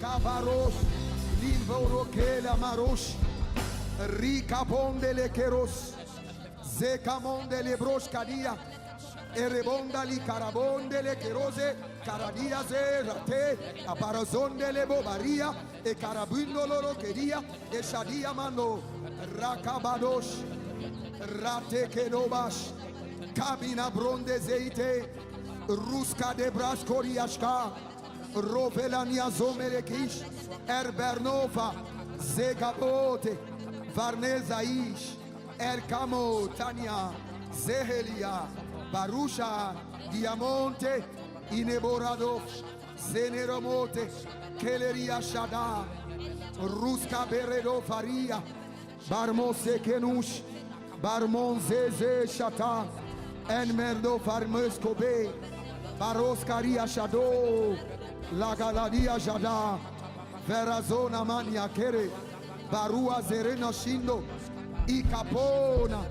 Kabarosh, Limborokela Marosh, Rika Bondele Keros, Zekamondele Brosh Kadia, Erebondali Karabondele Kerose, Karadia Zerate, Aparazondele Bobaria, E Karabundolo Kedia, E Shadia Mano, Rakabadosh, Rate Kenobash, Kabina Bronde Zeite, Ruska de Braskoriashka, Rovelania Zomerekish, Erbernova, Zegabote, Varnezaish, Erkamo, Tania, Zehelia, Barusha, Diamonte, Ineboradov, Zeneromote, Keleria Shada, Ruska Beredo Faria, Barmose Kenush, Barmon Zeze Shata, Enmerdo Farmes Kobe, Baroskaria Shado, Lagaladia Jada, Verazona Mania Kere, Barua Zerena Shindo, Ikapona,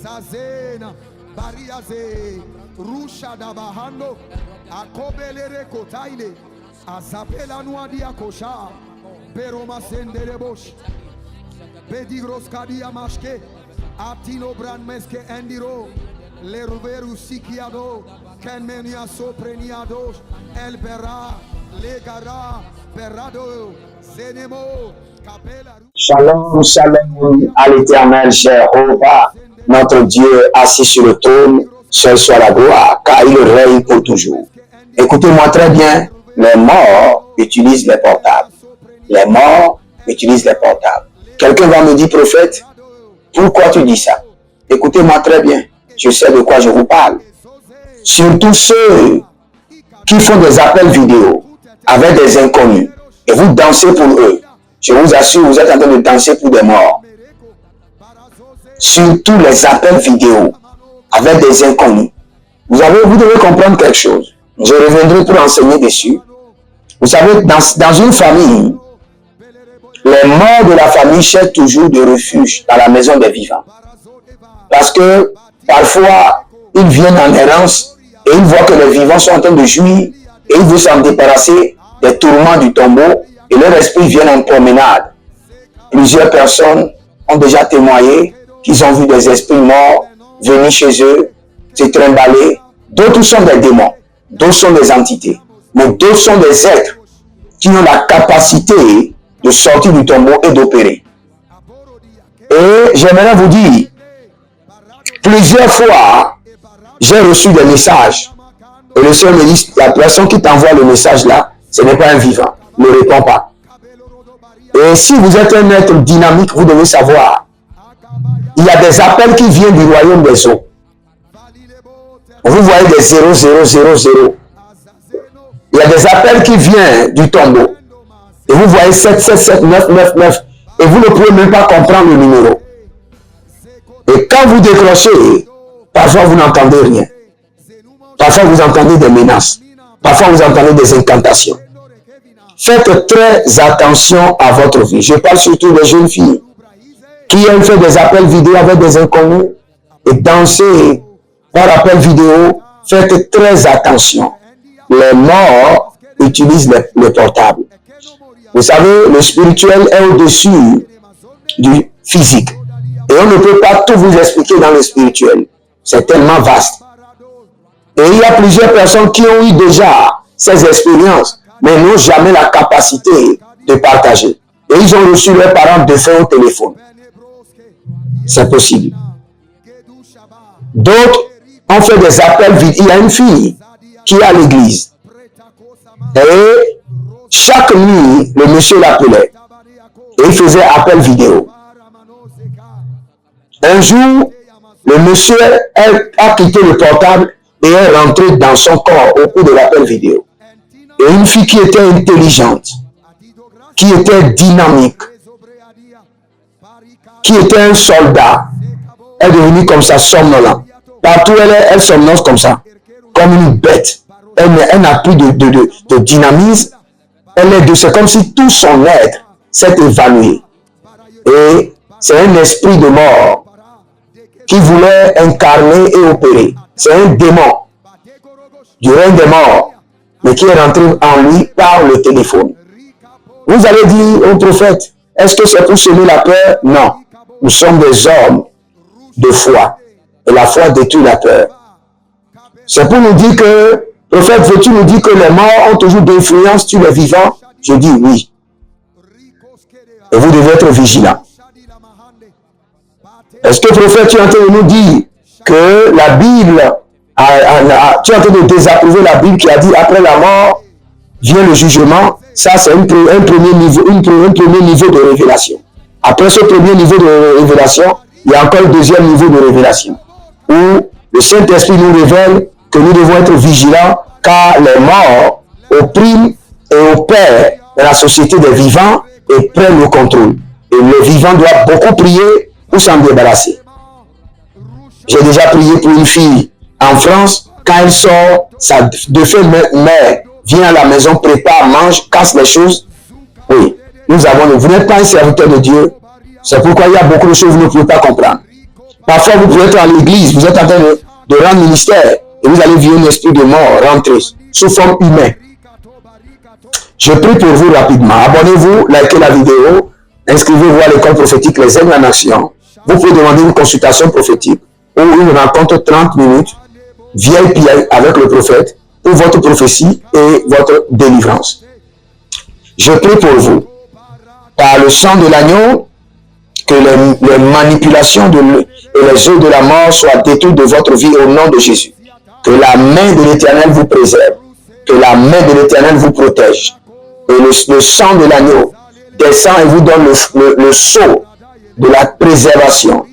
Zazena, Bariaze, Rusha da Bahando, Akobelere Kotaile, Azapela Nuadia Kosha, Peroma Sendere Bosch, Pedigros Kadia Mashke, Atino Brandmeske Endiro, Leruveru Sikiado, Kenmenia Sopreniados, Elbera, Legara, Perado, Zenemo, Capella. Shalom, shalom à l'éternel, cher Jéhovah, notre Dieu assis sur le trône, seul soit la gloire, car il règne pour toujours. Écoutez-moi très bien, les morts utilisent les portables. Les morts utilisent les portables. Quelqu'un va me dire, prophète, pourquoi tu dis ça? Écoutez-moi très bien, je sais de quoi je vous parle. Surtout ceux qui font des appels vidéo avec des inconnus et vous dansez pour eux. Je vous assure, vous êtes en train de danser pour des morts. Surtout les appels vidéo avec des inconnus. Vous devez comprendre quelque chose. Je reviendrai pour enseigner dessus. Vous savez, dans une famille, les morts de la famille cherchent toujours de refuge dans la maison des vivants. Parce que parfois, ils viennent en errance et ils voient que les vivants sont en train de jouir et ils veulent s'en débarrasser des tourments du tombeau et leur esprit vient en promenade. Plusieurs personnes ont déjà témoigné qu'ils ont vu des esprits morts venir chez eux, se trimballer. D'autres sont des démons, d'autres sont des entités, mais d'autres sont des êtres qui ont la capacité de sortir du tombeau et d'opérer. Et j'aimerais vous dire, plusieurs fois, j'ai reçu des messages. Et le Seigneur me dit, la personne qui t'envoie le message là, ce n'est pas un vivant. Ne réponds pas. Et si vous êtes un être dynamique, vous devez savoir, il y a des appels qui viennent du royaume des eaux. Vous voyez des 0, 0, 0, 0. Il y a des appels qui viennent du tombeau. Et vous voyez 7, 7, 7, 9, 9, 9. Et vous ne pouvez même pas comprendre le numéro. Et quand vous décrochez, parfois vous n'entendez rien. Parfois vous entendez des menaces. Parfois vous entendez des incantations. Faites très attention à votre vie. Je parle surtout des jeunes filles qui aiment faire des appels vidéo avec des inconnus et danser par appel vidéo. Faites très attention. Les morts utilisent les portables. Vous savez, le spirituel est au-dessus du physique. Et on ne peut pas tout vous expliquer dans le spirituel. C'est tellement vaste. Et il y a plusieurs personnes qui ont eu déjà ces expériences, mais n'ont jamais la capacité de partager. Et ils ont reçu leurs parents défunts au téléphone. C'est possible. D'autres ont fait des appels vidéo. Il y a une fille qui est à l'église. Et chaque nuit, le monsieur l'appelait. Et il faisait appel vidéo. Un jour, le monsieur a quitté le portable et est rentré dans son corps au cours de l'appel vidéo. Et une fille qui était intelligente, qui était dynamique, qui était un soldat, est devenue comme ça, somnolente. Partout elle somnolente comme ça, comme une bête. Elle n'a plus de dynamisme. C'est comme si tout son être s'est évanoui. Et c'est un esprit de mort qui voulait incarner et opérer. C'est un démon du règne des morts, mais qui est rentré en lui par le téléphone. Vous allez dire au prophète, est-ce que c'est pour semer la peur? Non. Nous sommes des hommes de foi. Et la foi détruit la peur. C'est pour nous dire que, prophète, veux-tu nous dire que les morts ont toujours d'influence sur les vivants? Je dis oui. Et vous devez être vigilant. Est-ce que, prophète, tu es en train de nous dire que la Bible, tu es en train de désapprouver la Bible qui a dit après la mort vient le jugement? Ça, c'est un premier niveau de révélation. Après ce premier niveau de révélation, il y a encore le deuxième niveau de révélation, où le Saint-Esprit nous révèle que nous devons être vigilants, car les morts oppriment et opèrent dans la société des vivants et prennent le contrôle. Et les vivants doivent beaucoup prier pour s'en débarrasser. J'ai déjà prié pour une fille en France. Quand elle sort, sa défunte mère vient à la maison, prépare, mange, casse les choses. Oui, vous n'êtes pas un serviteur de Dieu. C'est pourquoi il y a beaucoup de choses que vous ne pouvez pas comprendre. Parfois, vous pouvez être à l'église, vous êtes en train de rendre ministère et vous allez vivre un esprit de mort rentrer sous forme humaine. Je prie pour vous rapidement. Abonnez-vous, likez la vidéo, inscrivez-vous à l'école prophétique Les Aigles en Action. Vous pouvez demander une consultation prophétique ou une rencontre 30 minutes VIP avec le prophète pour votre prophétie et votre délivrance. Je prie pour vous. Par le sang de l'agneau, que les manipulations et les œuvres de la mort soient détruites de votre vie au nom de Jésus. Que la main de l'Éternel vous préserve. Que la main de l'Éternel vous protège. Et le sang de l'agneau descend et vous donne le sceau de la préservation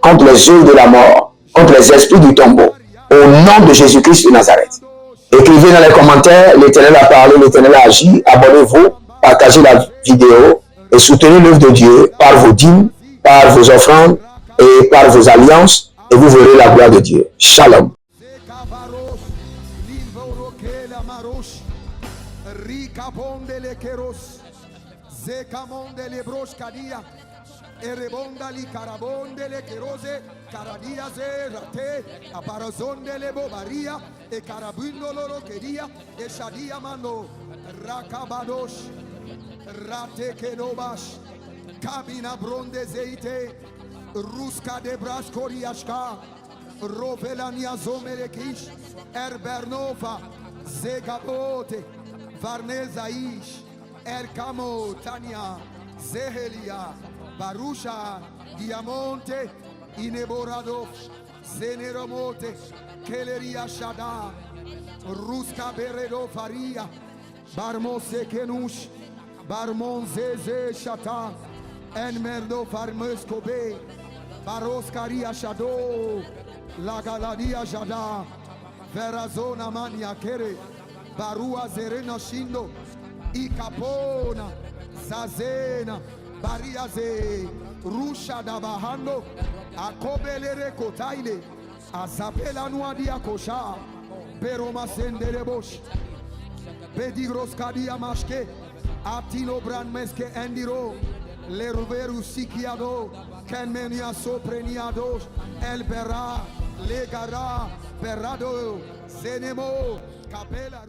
contre les œuvres de la mort, contre les esprits du tombeau. Au nom de Jésus-Christ de Nazareth. Écrivez dans les commentaires, l'Éternel a parlé, l'Éternel a agi. Abonnez-vous, partagez la vidéo et soutenez l'œuvre de Dieu par vos dîmes, par vos offrandes et par vos alliances, et vous verrez la gloire de Dieu. Shalom. Erebondali carabondele kerose caradiase rate aparazondele bobaria e carabundolo roqueria e shadia mano rakabadosh rate kenobash cabina bronde zeite ruska de braskoriashka rovelania zomerekish erbernova zegabote varnezaish erkamo tania zehelia Barusha, Diamonte, Ineborado, Zeneromote, Keleria Shada, Ruska Beredo Faria, Barmose Kenush, Barmonzeze Shata, Enmerdo Farmeskobe, Baroskaria Shado, Lagaladia Jada, Verazona Mania Kere, Barua Zerena Shindo, Ikapona, Zazena, Bariaze, Rusha da Bahando, Akobelere Kotaile, Azapela Nuadia Kosha, Peroma Sendere Bosch, Pedigros Kadia Mashke, Atino Brandmeske Endiro, Leruveru Sikiado, Kenmenia Sopreniados, El Berra, Legara, Berrado, Zenemo, Capella.